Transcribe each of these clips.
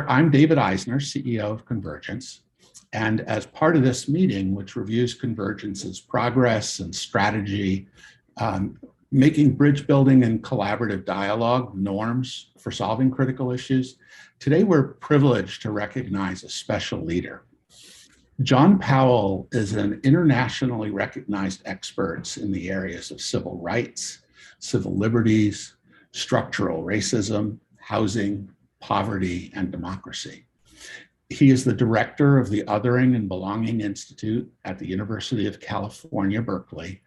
I'm David Eisner, CEO of Convergence. And as part of this meeting, which reviews Convergence's progress and strategy, making bridge building and collaborative dialogue norms for solving critical issues, today we're privileged to recognize a special leader. John Powell is an internationally recognized expert in the areas of civil rights, civil liberties, structural racism, housing, poverty, and democracy. He is the director of the Othering and Belonging Institute at the University of California, Berkeley,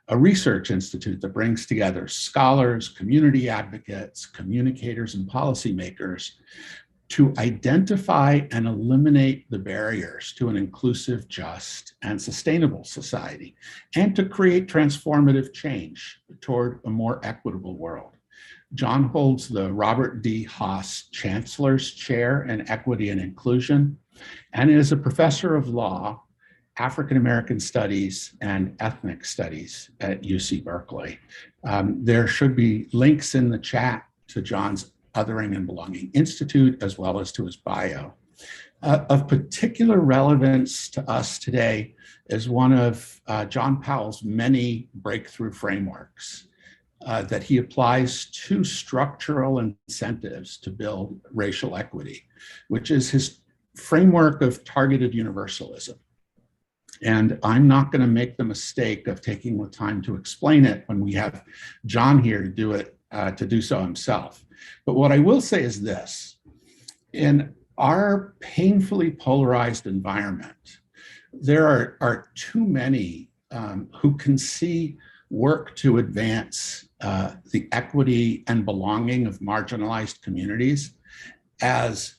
a research institute that brings together scholars, community advocates, communicators, and policymakers to identify and eliminate the barriers to an inclusive, just, and sustainable society, and to create transformative change toward a more equitable world. John holds the Robert D. Haas Chancellor's Chair in Equity and Inclusion, and is a professor of law, African American Studies, and Ethnic Studies at UC Berkeley. There should be links in the chat to John's Othering and Belonging Institute, as well as to his bio. Of particular relevance to us today is one of John Powell's many breakthrough frameworks that he applies to structural incentives to build racial equity, which is his framework of targeted universalism. And I'm not going to make the mistake of taking the time to explain it when we have John here to do so himself. But what I will say is this: in our painfully polarized environment, there are too many who can see work to advance the equity and belonging of marginalized communities as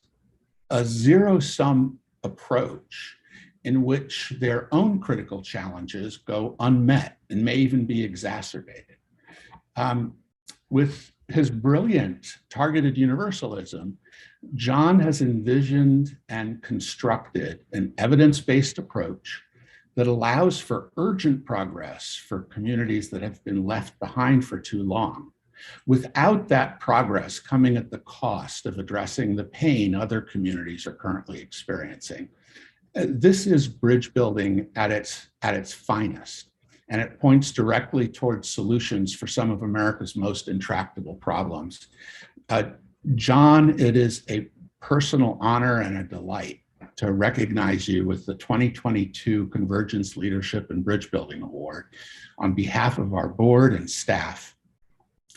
a zero-sum approach in which their own critical challenges go unmet and may even be exacerbated. With his brilliant targeted universalism, John has envisioned and constructed an evidence-based approach that allows for urgent progress for communities that have been left behind for too long, without that progress coming at the cost of addressing the pain other communities are currently experiencing. This is bridge building at its finest, and it points directly towards solutions for some of America's most intractable problems. John, it is a personal honor and a delight to recognize you with the 2022 Convergence Leadership and Bridge Building Award on behalf of our board and staff.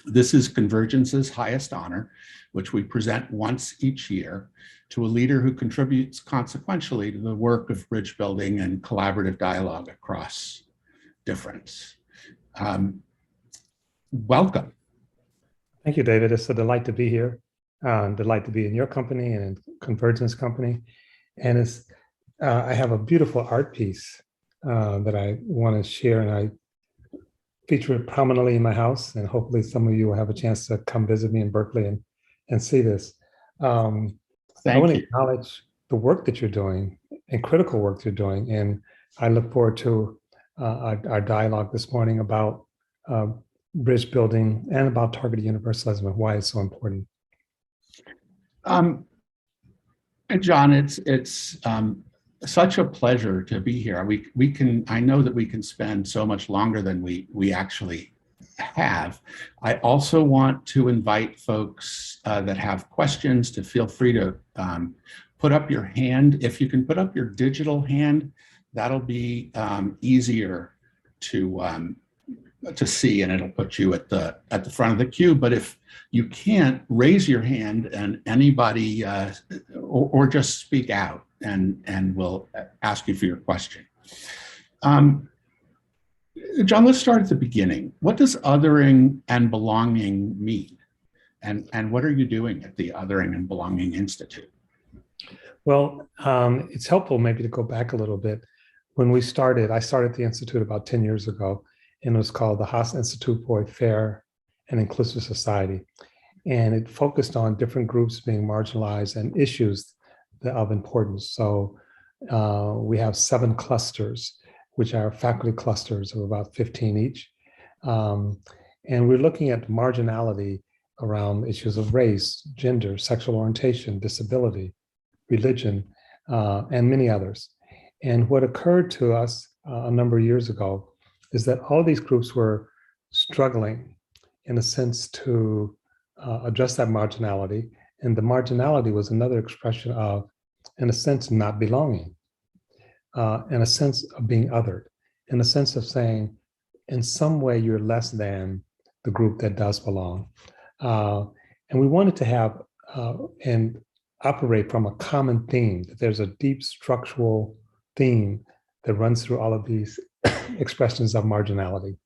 This is Convergence's highest honor, which we present once each year to a leader who contributes consequentially to the work of bridge building and collaborative dialogue across difference. Welcome. Thank you, David. It's a delight to be here. Delight to be in your company and in Convergence company. And I have a beautiful art piece that I want to share, and I feature it prominently in my house, and hopefully some of you will have a chance to come visit me in Berkeley and see this. I want to acknowledge the work that you're doing and critical work you're doing, and I look forward to our dialogue this morning about bridge building and about targeted universalism and why it's so important. John, it's such a pleasure to be here. I know that we can spend so much longer than we actually have. I also want to invite folks that have questions to feel free to put up your hand. If you can put up your digital hand, that'll be easier to see, and it'll put you at the front of the queue. But if you can't, raise your hand, and anybody or just speak out, and we'll ask you for your question. John, let's start at the beginning. What does othering and belonging mean? And what are you doing at the Othering and Belonging Institute? Well, it's helpful maybe to go back a little bit. When I started the Institute about 10 years ago, and it was called the Haas Institute for a Fair and Inclusive Society. And it focused on different groups being marginalized and issues of importance. So we have 7 clusters, which are faculty clusters of about 15 each. And we're looking at marginality around issues of race, gender, sexual orientation, disability, religion, and many others. And what occurred to us a number of years ago is that all these groups were struggling, in a sense, to address that marginality. And the marginality was another expression of, in a sense, not belonging, in a sense of being othered, in a sense of saying, in some way, you're less than the group that does belong. And we wanted to have and operate from a common theme, that there's a deep structural theme that runs through all of these expressions of marginality.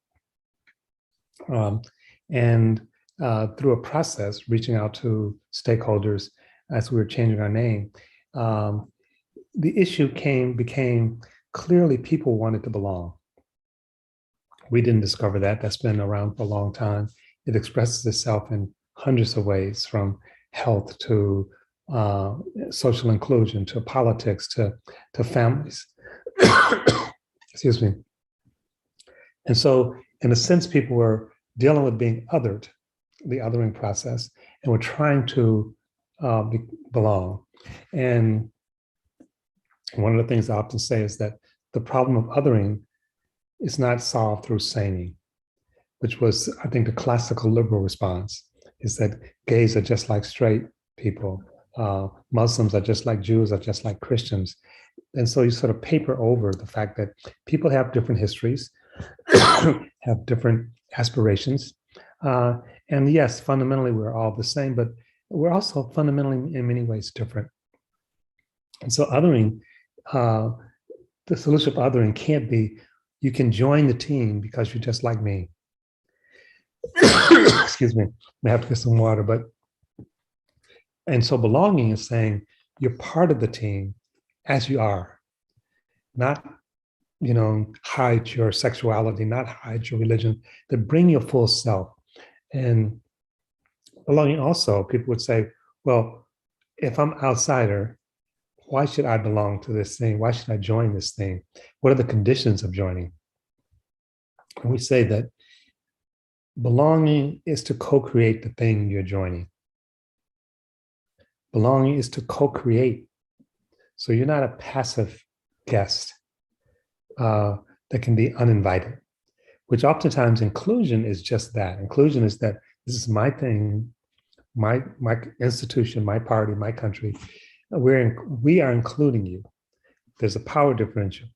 And through a process, reaching out to stakeholders as we were changing our name, the issue became clearly people wanted to belong. We didn't discover that. That's been around for a long time. It expresses itself in hundreds of ways, from health to social inclusion, to politics, to families. Excuse me. And so, in a sense, people were dealing with being othered, the othering process, and were trying to belong. And one of the things I often say is that the problem of othering is not solved through saning, which was, I think, the classical liberal response, is that gays are just like straight people, Muslims are just like Jews, are just like Christians. And so you sort of paper over the fact that people have different histories, have different aspirations. And yes, fundamentally, we're all the same, but we're also fundamentally, in many ways, different. And so othering, the solution of othering can't be, you can join the team because you're just like me. Excuse me, I have to get some water, and so belonging is saying you're part of the team as you are, not, hide your sexuality, not hide your religion, but bring your full self. And belonging also, people would say, well, if I'm outsider, why should I belong to this thing? Why should I join this thing? What are the conditions of joining? And we say that belonging is to co-create the thing you're joining. Belonging is to co-create. So you're not a passive guest that can be uninvited, which oftentimes inclusion is just that. Inclusion is that this is my thing, my institution, my party, my country. We are including you. There's a power differential.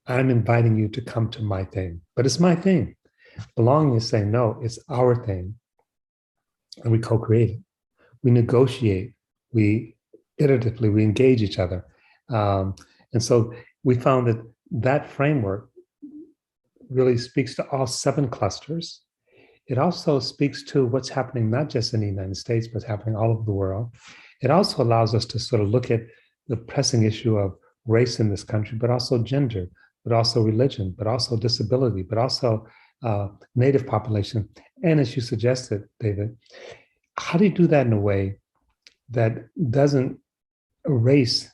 I'm inviting you to come to my thing, but it's my thing. Belonging is saying, no, it's our thing. And we co-create it. We negotiate. We iteratively, we engage each other. And so we found that that framework really speaks to all 7 clusters. It also speaks to what's happening, not just in the United States, but happening all over the world. It also allows us to sort of look at the pressing issue of race in this country, but also gender, but also religion, but also disability, but also Native population. And as you suggested, David, how do you do that in a way that doesn't erase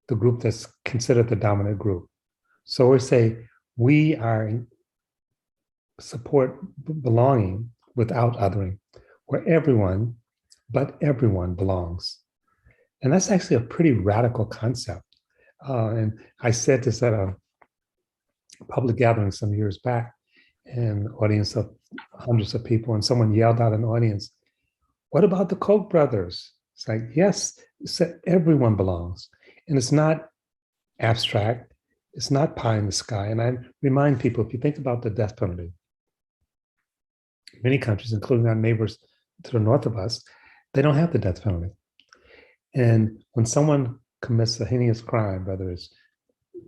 the group that's considered the dominant group? So we say we are support belonging without othering, where everyone belongs. And that's actually a pretty radical concept. And I said this at a public gathering some years back, an audience of hundreds of people, and someone yelled out in the audience, "What about the Koch brothers?" It's like, yes, everyone belongs. And it's not abstract. It's not pie in the sky. And I remind people, if you think about the death penalty, many countries, including our neighbors to the north of us, they don't have the death penalty. And when someone commits a heinous crime, whether it's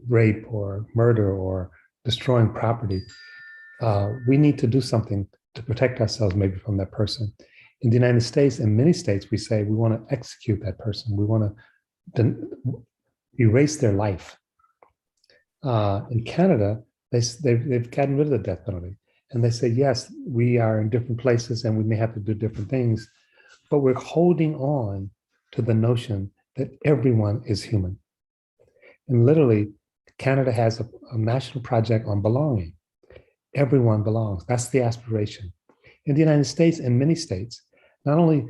rape or murder or destroying property, we need to do something to protect ourselves maybe from that person. In the United States, in many states, we say we want to execute that person. We want to erase their life. In Canada, they've gotten rid of the death penalty. And they say, yes, we are in different places and we may have to do different things, but we're holding on to the notion that everyone is human. And literally, Canada has a national project on belonging. Everyone belongs. That's the aspiration. In the United States, in many states, not only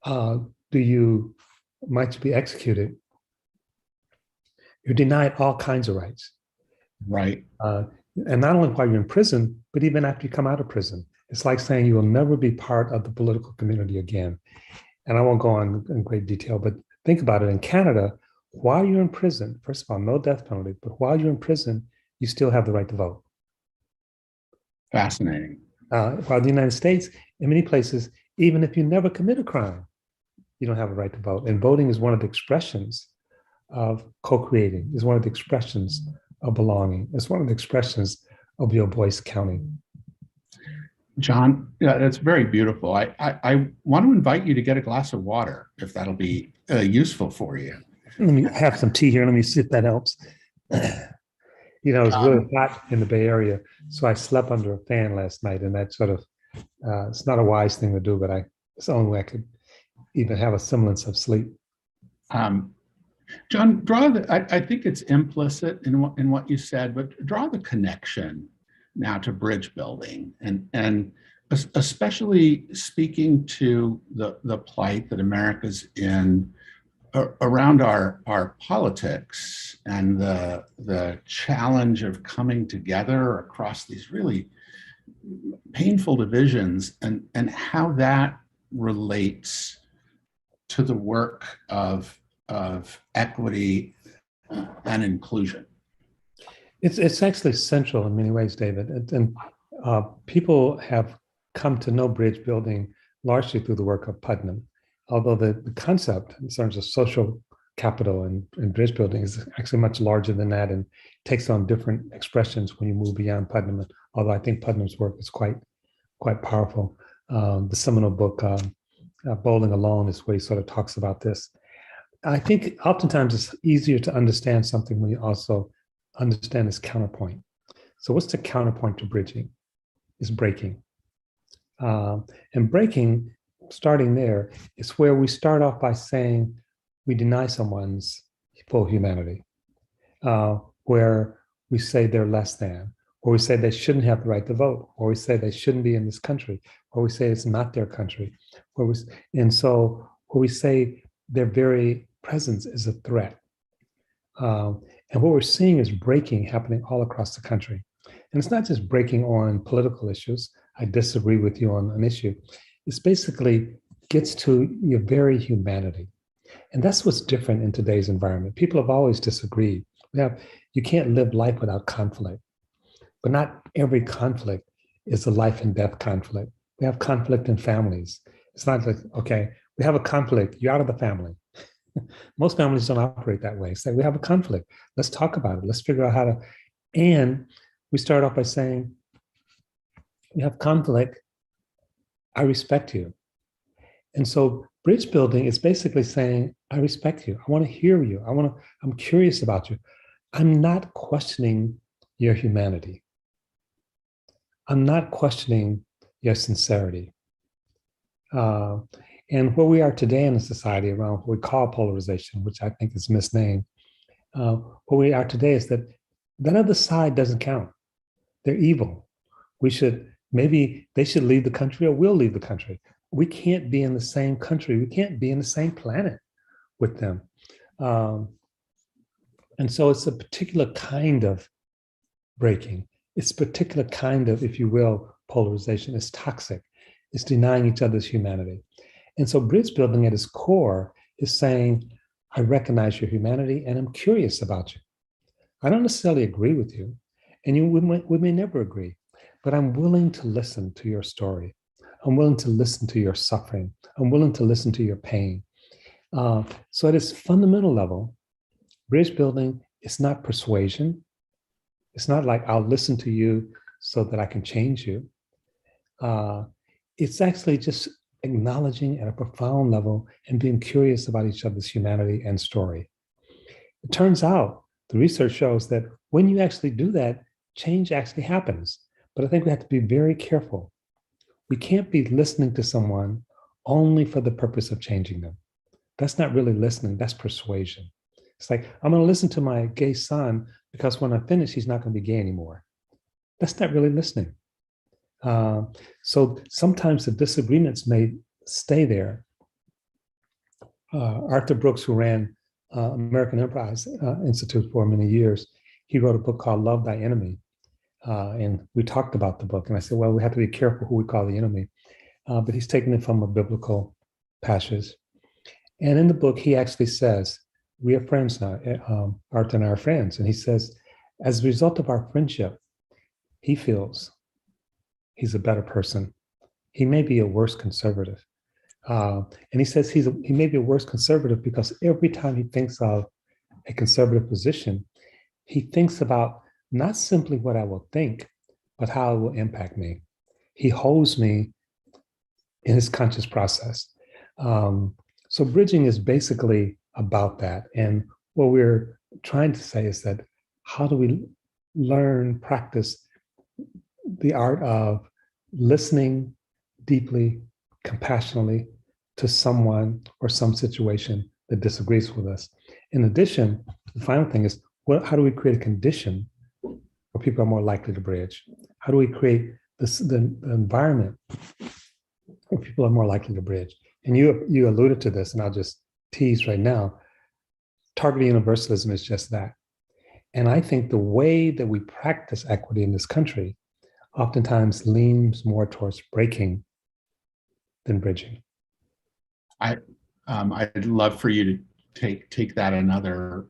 do you might you be executed, you're denied all kinds of rights. Right. And not only while you're in prison, but even after you come out of prison. It's like saying you will never be part of the political community again. And I won't go on in great detail, but think about it. In Canada, while you're in prison, first of all, no death penalty, but while you're in prison, you still have the right to vote. Fascinating. While in the United States, in many places, even if you never commit a crime, you don't have a right to vote. And voting is one of the expressions of co-creating, is one of the expressions of belonging. It's one of the expressions of your voice counting. John, yeah, that's very beautiful. I want to invite you to get a glass of water, if that'll be useful for you. Let me have some tea here. Let me see if that helps. It's really hot in the Bay Area, so I slept under a fan last night, and that sort of, it's not a wise thing to do, but it's the only way I could even have a semblance of sleep. John, I think it's implicit in what you said, but draw the connection now to bridge building, and especially speaking to the plight that America's in around our politics and the challenge of coming together across these really painful divisions, and how that relates to the work of equity and inclusion. It's actually central in many ways, David. And people have come to know bridge building largely through the work of Putnam, although the concept in terms of social capital and bridge building is actually much larger than that and takes on different expressions when you move beyond Putnam. Although I think Putnam's work is quite powerful. The seminal book, Bowling Alone, is where he sort of talks about this. I think oftentimes it's easier to understand something when you also understand its counterpoint. So what's the counterpoint to bridging? Is breaking. And breaking, starting there, is where we start off by saying we deny someone's full humanity, where we say they're less than, or we say they shouldn't have the right to vote, or we say they shouldn't be in this country, or we say it's not their country, where we say their very presence is a threat. And what we're seeing is breaking happening all across the country. And it's not just breaking on political issues. I disagree with you on an issue. It's basically gets to your very humanity. And that's what's different in today's environment. People have always disagreed. You can't live life without conflict, but not every conflict is a life and death conflict. We have conflict in families. It's not like, okay, we have a conflict, you're out of the family. Most families don't operate that way. Say, we have a conflict. Let's talk about it. Let's figure out how to. And we start off by saying, we have conflict. I respect you. And so bridge building is basically saying, I respect you. I want to hear you. I'm curious about you. I'm not questioning your humanity. I'm not questioning your sincerity. And where we are today in a society around what we call polarization, which I think is misnamed, where we are today is that other side doesn't count. They're evil. Maybe they should leave the country or we'll leave the country. We can't be in the same country. We can't be in the same planet with them. And so it's a particular kind of breaking. It's a particular kind of, if you will, polarization. It's toxic. It's denying each other's humanity. And so bridge building at its core is saying, I recognize your humanity and I'm curious about you. I don't necessarily agree with you, and we may never agree, but I'm willing to listen to your story. I'm willing to listen to your suffering. I'm willing to listen to your pain. So at its fundamental level, bridge building is not persuasion. It's not like I'll listen to you so that I can change you. It's actually just acknowledging at a profound level and being curious about each other's humanity and story. It turns out, the research shows that when you actually do that, change actually happens. But I think we have to be very careful. We can't be listening to someone only for the purpose of changing them. That's not really listening, that's persuasion. It's like, I'm going to listen to my gay son because when I finish, he's not going to be gay anymore. That's not really listening. So sometimes the disagreements may stay there Arthur Brooks, who ran American Enterprise Institute for many years, he wrote a book called Love Thy Enemy. And we talked about the book. And I said, well, we have to be careful who we call the enemy. But he's taken it from a biblical passage. And in the book, he actually says, we are friends now. Arthur and I are friends. And he says, as a result of our friendship, he feels he's a better person. He may be a worse conservative. And he says he may be a worse conservative because every time he thinks of a conservative position, he thinks about not simply what I will think, but how it will impact me. He holds me in his conscious process. So bridging is basically about that. And what we're trying to say is that how do we learn, practice the art of listening deeply, compassionately to someone or some situation that disagrees with us. In addition, the final thing is, how do we create a condition where people are more likely to bridge? How do we create the environment where people are more likely to bridge? And you alluded to this, and I'll just tease right now. Targeted universalism is just that. And I think the way that we practice equity in this country oftentimes leans more towards breaking than bridging. I'd love for you to take that another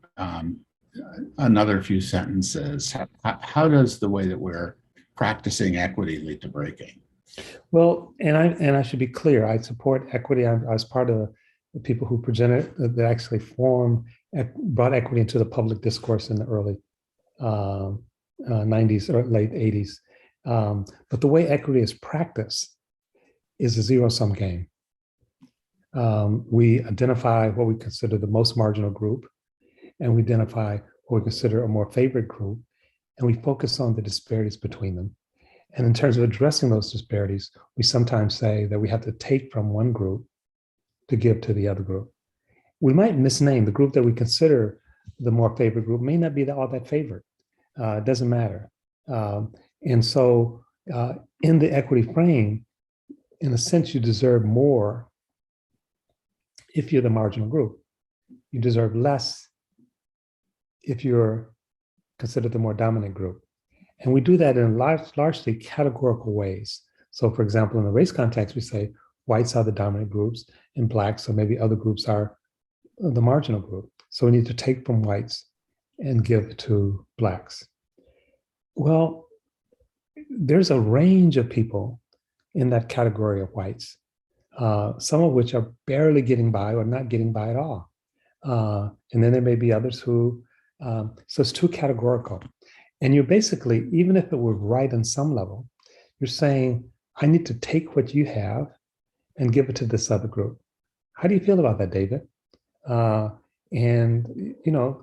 few sentences. How does the way that we're practicing equity lead to breaking? Well, and I should be clear. I support equity. I was part of the people who presented that actually brought equity into the public discourse in the early 90s or late 80s. But the way equity is practiced is a zero-sum game. We identify what we consider the most marginal group, and we identify what we consider a more favored group, and we focus on the disparities between them. And in terms of addressing those disparities, we sometimes say that we have to take from one group to give to the other group. We might misname the group that we consider the more favored group, may not be all that favored. It doesn't matter. And so in the equity frame, in a sense, you deserve more if you're the marginal group. You deserve less if you're considered the more dominant group. And we do that in largely categorical ways. So for example, in the race context, we say whites are the dominant groups and blacks, or maybe other groups are the marginal group. So we need to take from whites and give to blacks. Well, there's a range of people in that category of whites, some of which are barely getting by or not getting by at all. And then there may be others who, so it's too categorical. And you're basically, even if it were right on some level, you're saying, I need to take what you have and give it to this other group. How do you feel about that, David? And,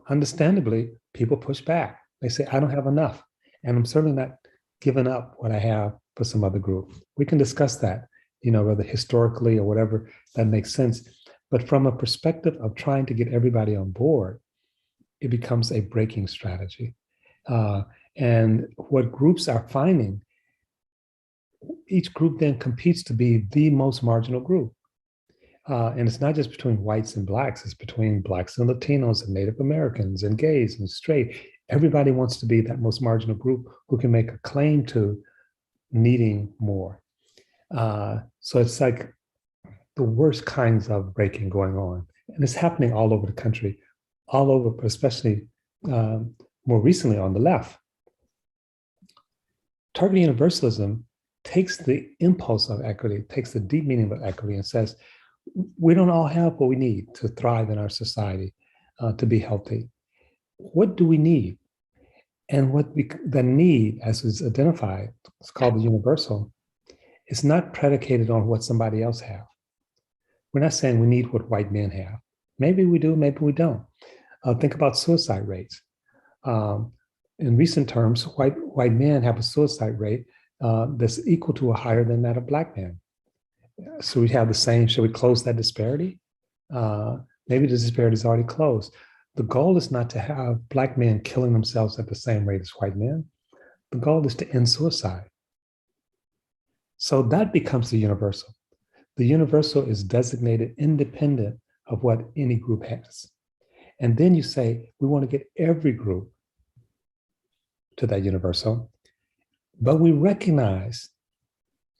understandably, people push back. They say, I don't have enough. And I'm certainly not giving up what I have for some other group. We can discuss that, whether historically or whatever, that makes sense. But from a perspective of trying to get everybody on board, it becomes a breaking strategy. And what groups are finding, each group then competes to be the most marginal group. And it's not just between whites and blacks, it's between blacks and Latinos and Native Americans and gays and straight. Everybody wants to be that most marginal group who can make a claim to needing more. So it's like the worst kinds of breaking going on. And it's happening all over the country, all over, but especially more recently on the left. Targeted universalism takes the impulse of equity, takes the deep meaning of equity and says, we don't all have what we need to thrive in our society, to be healthy. What do we need? And the need, as is identified, it's called the universal, is not predicated on what somebody else has. We're not saying we need what white men have. Maybe we do, maybe we don't. Think about suicide rates. In recent terms, white men have a suicide rate that's equal to or higher than that of black men. So we have the same, should we close that disparity? Maybe the disparity is already closed. The goal is not to have black men killing themselves at the same rate as white men. The goal is to end suicide. So that becomes the universal. The universal is designated independent of what any group has. And then you say, we want to get every group to that universal, but we recognize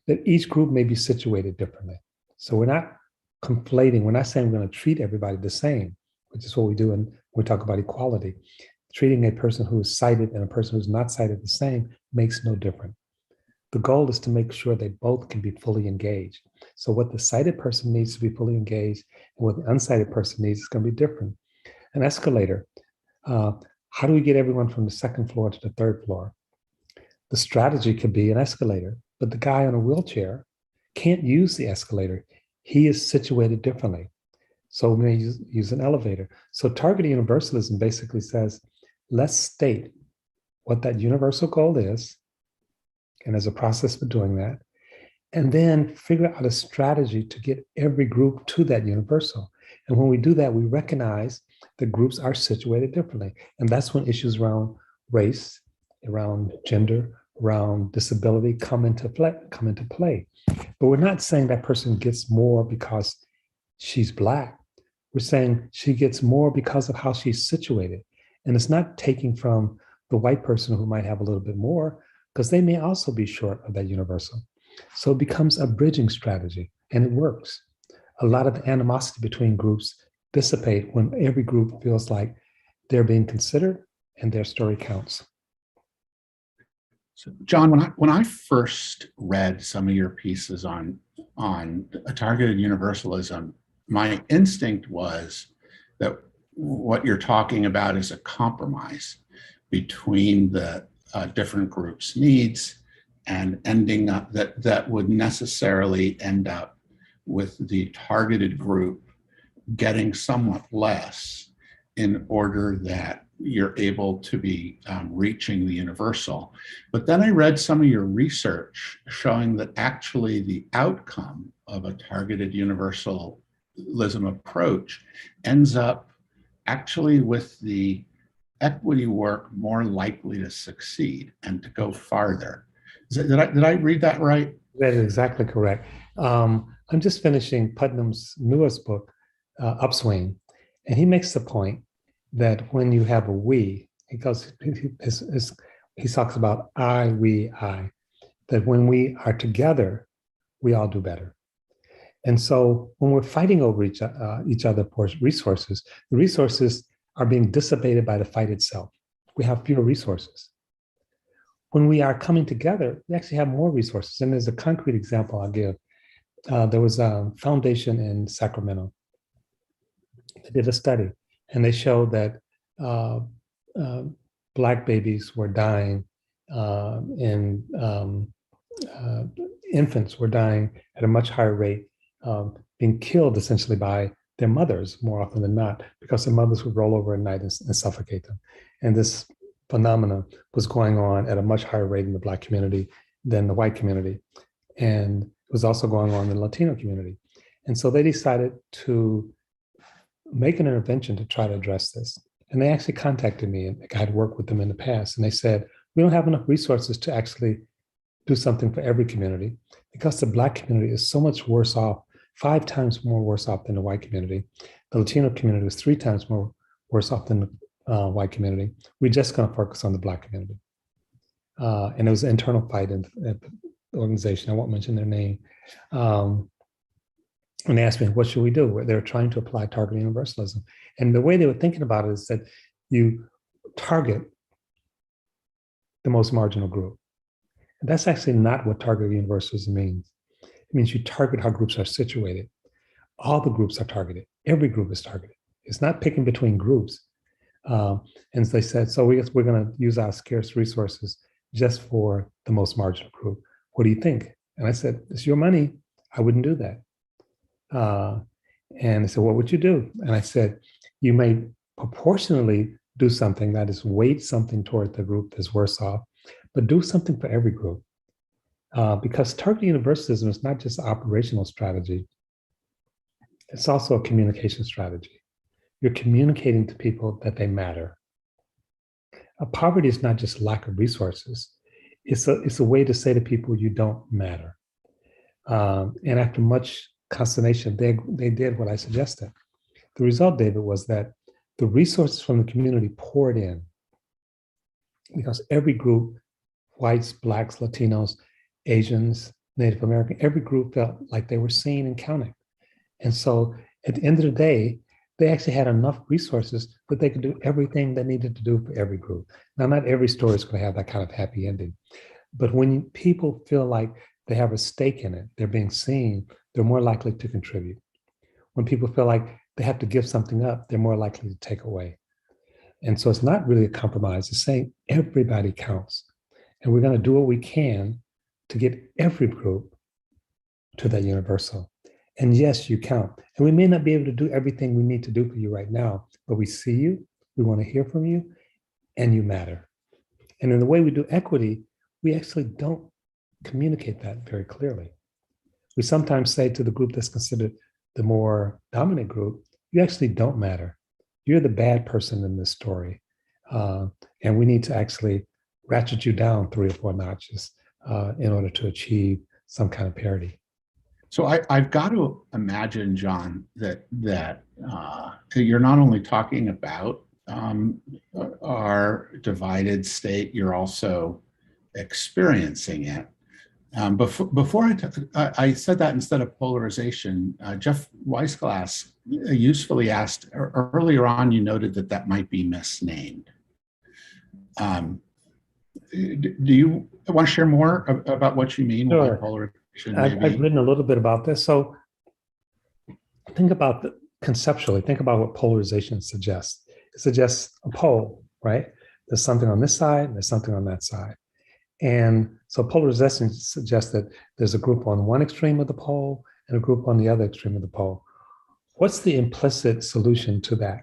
that each group may be situated differently. So we're not conflating, we're not saying we're going to treat everybody the same, which is what we do when we talk about equality. Treating a person who is sighted and a person who's not sighted the same makes no difference. The goal is to make sure they both can be fully engaged. So what the sighted person needs to be fully engaged and what the unsighted person needs is going to be different. An escalator, how do we get everyone from the second floor to the third floor? The strategy could be an escalator, but the guy on a wheelchair can't use the escalator. He is situated differently. So we may use an elevator. So targeted universalism basically says, let's state what that universal goal is, and there's a process for doing that, and then figure out a strategy to get every group to that universal. And when we do that, we recognize that groups are situated differently. And that's when issues around race, around gender, around disability come into play. But we're not saying that person gets more because she's Black. We're saying she gets more because of how she's situated. And it's not taking from the white person who might have a little bit more, because they may also be short of that universal. So it becomes a bridging strategy, and it works. A lot of the animosity between groups dissipate when every group feels like they're being considered and their story counts. So, John, when I first read some of your pieces on a targeted universalism, my instinct was that what you're talking about is a compromise between the different groups' needs, and ending up that would necessarily end up with the targeted group getting somewhat less in order that you're able to be reaching the universal. But then I read some of your research showing that actually the outcome of a targeted universalism approach ends up actually with the equity work more likely to succeed and to go farther. Did I read that right? That is exactly correct. I'm just finishing Putnam's newest book, Upswing, and he makes the point that when you have a we, he talks about I, we, I, that when we are together, we all do better. And so when we're fighting over each other for resources, the resources are being dissipated by the fight itself. We have fewer resources. When we are coming together, we actually have more resources. And there's a concrete example I'll give. There was a foundation in Sacramento. They did a study, and they showed that Black babies were dying, and infants were dying at a much higher rate, being killed essentially by their mothers more often than not, because their mothers would roll over at night and suffocate them. And this phenomena was going on at a much higher rate in the Black community than the white community. And it was also going on in the Latino community. And so they decided to make an intervention to try to address this. And they actually contacted me, and I had worked with them in the past. And they said, we don't have enough resources to actually do something for every community, because the Black community is so much worse off, 5 times more worse off than the white community. The Latino community is 3 times more worse off than the white community. We're just going to focus on the Black community. And it was an internal fight in the organization. I won't mention their name. And they asked me, what should we do? They were trying to apply targeted universalism. And the way they were thinking about it is that you target the most marginal group. And that's actually not what targeted universalism means. It means you target how groups are situated. All the groups are targeted. Every group is targeted. It's not picking between groups. And they said, so we're going to use our scarce resources just for the most marginal group. What do you think? And I said, it's your money. I wouldn't do that. And they said, what would you do? And I said, you may proportionally do something that is weight something toward the group that's worse off, but do something for every group. Because targeted universalism is not just an operational strategy. It's also a communication strategy. You're communicating to people that they matter. Poverty is not just lack of resources. It's a way to say to people, you don't matter. And after much consternation, they did what I suggested. The result, David, was that the resources from the community poured in because every group, whites, blacks, Latinos, Asians, Native American, every group felt like they were seen and counted. And so at the end of the day, they actually had enough resources that they could do everything they needed to do for every group. Now, not every story is going to have that kind of happy ending, but when people feel like they have a stake in it, they're being seen, they're more likely to contribute. When people feel like they have to give something up, they're more likely to take away. And so it's not really a compromise. It's saying everybody counts. And we're going to do what we can to get every group to that universal. And yes, you count. And we may not be able to do everything we need to do for you right now, but we see you, we want to hear from you, and you matter. And in the way we do equity, we actually don't communicate that very clearly. We sometimes say to the group that's considered the more dominant group, you actually don't matter. You're the bad person in this story. And we need to actually ratchet you down 3 or 4 notches in order to achieve some kind of parity. So I've got to imagine, John, that you're not only talking about our divided state, you're also experiencing it. Before I said that instead of polarization, Jeff Weisglass usefully asked, earlier on you noted that might be misnamed. Do you want to share more about what you mean by polarization? I've written a little bit about this. So think about conceptually, think about what polarization suggests. It suggests a pole, right? There's something on this side, there's something on that side. And so polarization suggests that there's a group on one extreme of the pole and a group on the other extreme of the pole. What's the implicit solution to that?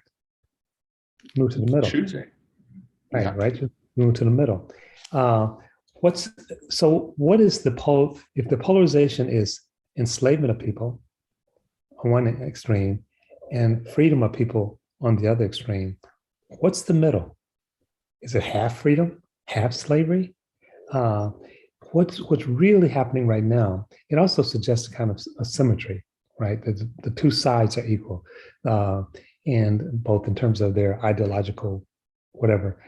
Move to the middle. Choosing. Right, Yeah. right? Just move to the middle. What is the pole? If the polarization is enslavement of people on one extreme and freedom of people on the other extreme, what's the middle? Is it half freedom, half slavery? What's really happening right now? It also suggests a kind of a symmetry, right? The two sides are equal, and both in terms of their ideological whatever.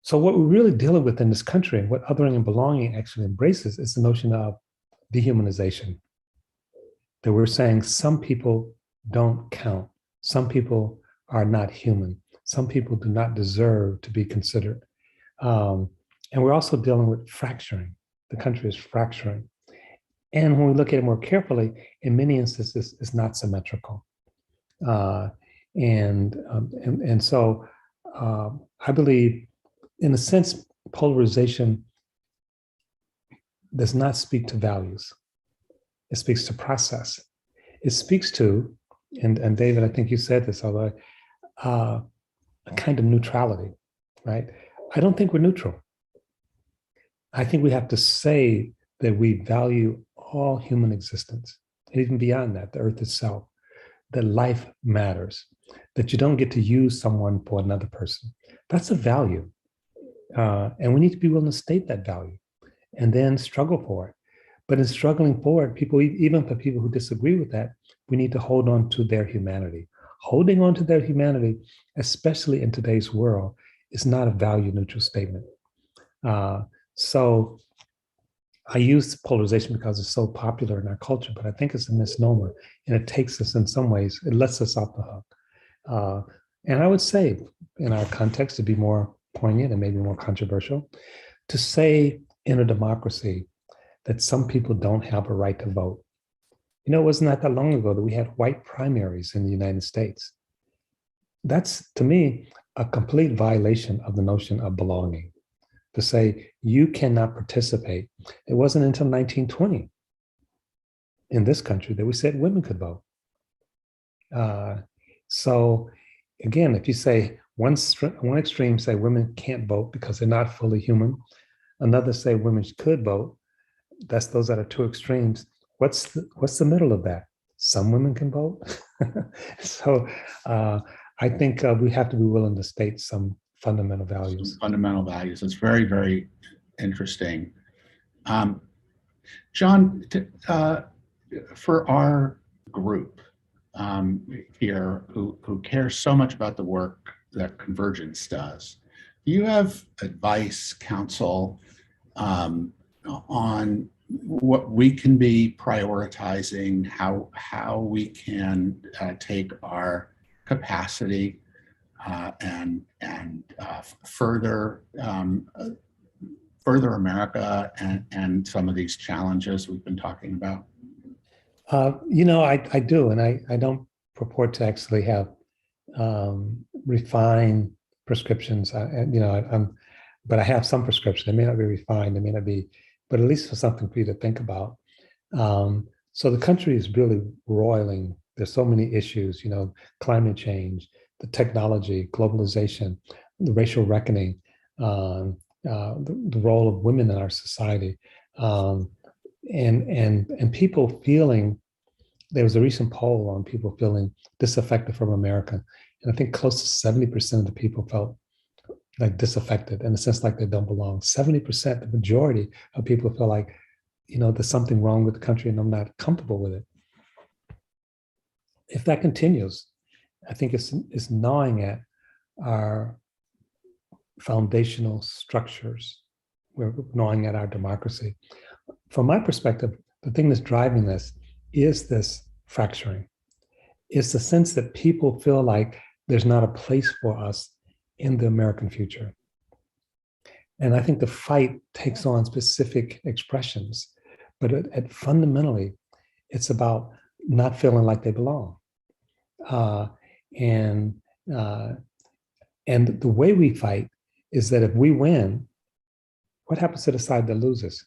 So what we're really dealing with in this country and what othering and belonging actually embraces is the notion of dehumanization. That we're saying some people don't count. Some people are not human. Some people do not deserve to be considered. And we're also dealing with fracturing. The country is fracturing. And when we look at it more carefully, in many instances, it's not symmetrical. And so I believe, in a sense, polarization does not speak to values. It speaks to process. It speaks to, and David, I think you said this, although a kind of neutrality, right? I don't think we're neutral. I think we have to say that we value all human existence, and even beyond that, the earth itself, that life matters, that you don't get to use someone for another person. That's a value. And we need to be willing to state that value and then struggle for it. But in struggling for it, people, even for people who disagree with that, we need to hold on to their humanity. Holding on to their humanity, especially in today's world, is not a value neutral statement. So I use polarization because it's so popular in our culture, but I think it's a misnomer, and it takes us in some ways, it lets us off the hook. And I would say, in our context, to be more poignant and maybe more controversial, to say in a democracy that some people don't have a right to vote. You know, it wasn't that long ago that we had white primaries in the United States. That's, to me, a complete violation of the notion of belonging. To say you cannot participate. It wasn't until 1920 in this country that we said women could vote. So again, if you say one extreme say women can't vote because they're not fully human, another say women could vote. Those are the two extremes. What's the middle of that? Some women can vote. So I think we have to be willing to state some fundamental values. Some fundamental values. It's very, very interesting. John, for our group, here who care so much about the work that Convergence does. Do you have advice, counsel on what we can be prioritizing, how we can take our capacity and further America and some of these challenges we've been talking about? I do, and I don't purport to actually have refined prescriptions. But I have some prescriptions. They may not be refined, they may not be, but at least for something for you to think about. So the country is really roiling. There's so many issues, climate change, the technology, globalization, the racial reckoning, the role of women in our society, and people feeling. There was a recent poll on people feeling disaffected from America, and I think close to 70% of the people felt like disaffected in the sense like they don't belong. 70%, the majority of people feel like, there's something wrong with the country and I'm not comfortable with it. If that continues, I think it's gnawing at our foundational structures. We're gnawing at our democracy. From my perspective, the thing that's driving this is this fracturing. It's the sense that people feel like there's not a place for us in the American future. And I think the fight takes on specific expressions, but fundamentally, it's about not feeling like they belong. And the way we fight is that if we win, what happens to the side that loses?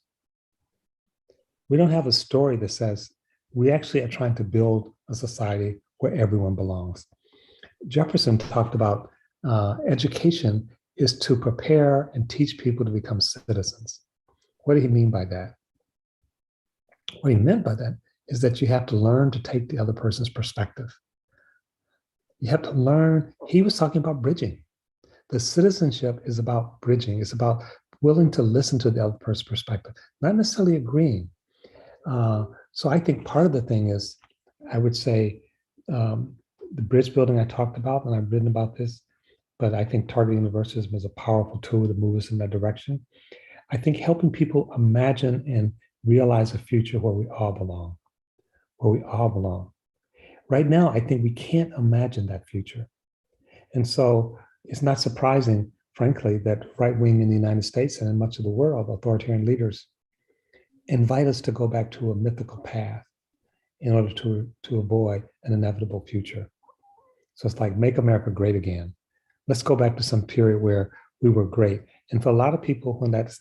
We don't have a story that says we actually are trying to build a society where everyone belongs. Jefferson talked about education is to prepare and teach people to become citizens. What did he mean by that? What he meant by that is that you have to learn to take the other person's perspective. You have to learn, he was talking about bridging. The citizenship is about bridging. It's about willing to listen to the other person's perspective, not necessarily agreeing. So I think part of the thing is, I would say, the bridge building I talked about, and I've written about this, but I think targeted universalism is a powerful tool to move us in that direction. I think helping people imagine and realize a future where we all belong, Right now, I think we can't imagine that future. And so it's not surprising, frankly, that right wing in the United States and in much of the world, authoritarian leaders invite us to go back to a mythical path in order to avoid an inevitable future. So it's like, make America great again. Let's go back to some period where we were great. And for a lot of people, when that's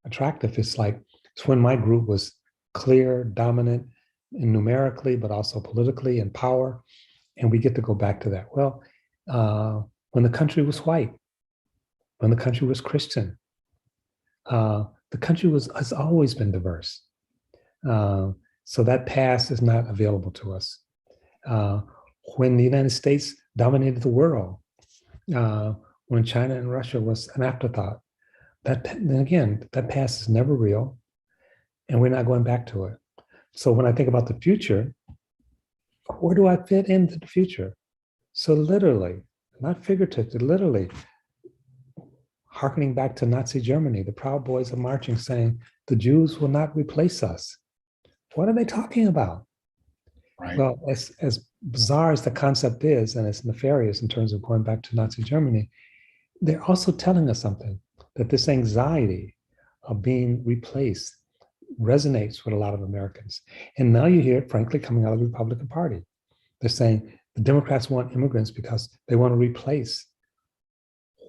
attractive, it's when my group was clear, dominant, and numerically, but also politically and power. And we get to go back to that. Well, when the country was white, when the country was Christian, the country has always been diverse. So that past is not available to us. When the United States dominated the world, when China and Russia was an afterthought, that past is never real, and we're not going back to it. So when I think about the future, where do I fit into the future? So literally, not figuratively, literally, hearkening back to Nazi Germany, the Proud Boys are marching saying, the Jews will not replace us. What are they talking about? Right. Well, as bizarre as the concept is, and it's nefarious in terms of going back to Nazi Germany, they're also telling us something, that this anxiety of being replaced resonates with a lot of Americans. And now you hear it, frankly, coming out of the Republican Party. They're saying the Democrats want immigrants because they want to replace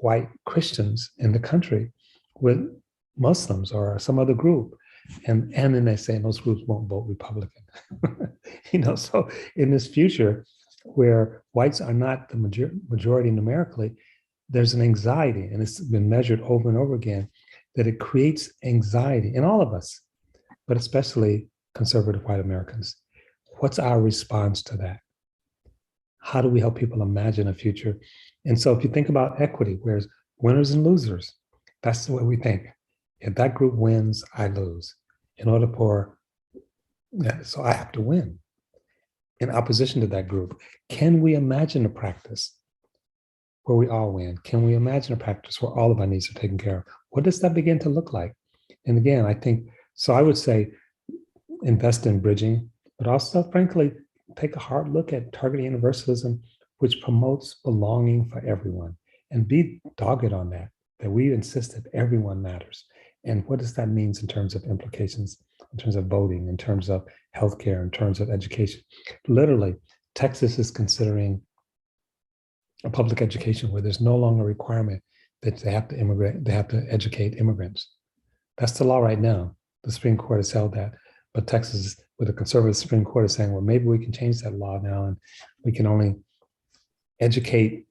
white Christians in the country with Muslims or some other group. And then they say those groups won't vote Republican. So in this future where whites are not the majority numerically, there's an anxiety, and it's been measured over and over again, that it creates anxiety in all of us, but especially conservative white Americans. What's our response to that? How do we help people imagine a future? And so if you think about equity, where's winners and losers, that's the way we think. If that group wins, I lose. So I have to win. in opposition to that group? Can we imagine a practice where we all win? Can we imagine a practice where all of our needs are taken care of? What does that begin to look like? And again, I think, so I would say invest in bridging, but also, frankly, take a hard look at targeted universalism, which promotes belonging for everyone, and be dogged on that we insist that everyone matters. And what does that mean in terms of implications, in terms of voting, in terms of healthcare, in terms of education? Literally, Texas is considering a public education where there's no longer a requirement that they have to educate immigrants. That's the law right now. The Supreme Court has held that. But Texas, with a conservative Supreme Court, is saying, well, maybe we can change that law now and we can only educate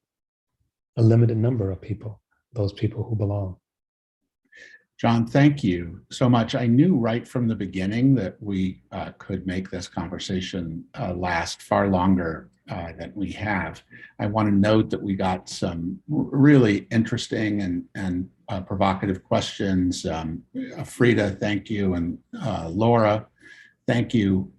a limited number of people, those people who belong. John, thank you so much. I knew right from the beginning that we could make this conversation last far longer than we have. I want to note that we got some really interesting and provocative questions. Frida, thank you, and Laura, thank you.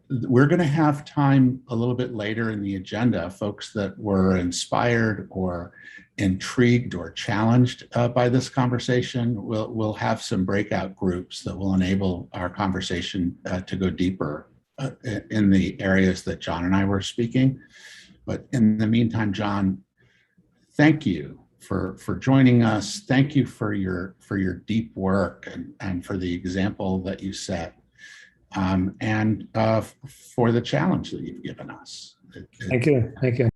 We're going to have time a little bit later in the agenda. Folks that were inspired or intrigued or challenged by this conversation, we'll have some breakout groups that will enable our conversation to go deeper in the areas that John and I were speaking. But in the meantime, John, thank you for joining us. Thank you for your deep work and for the example that you set. And for the challenge that you've given us. Thank you. Thank you.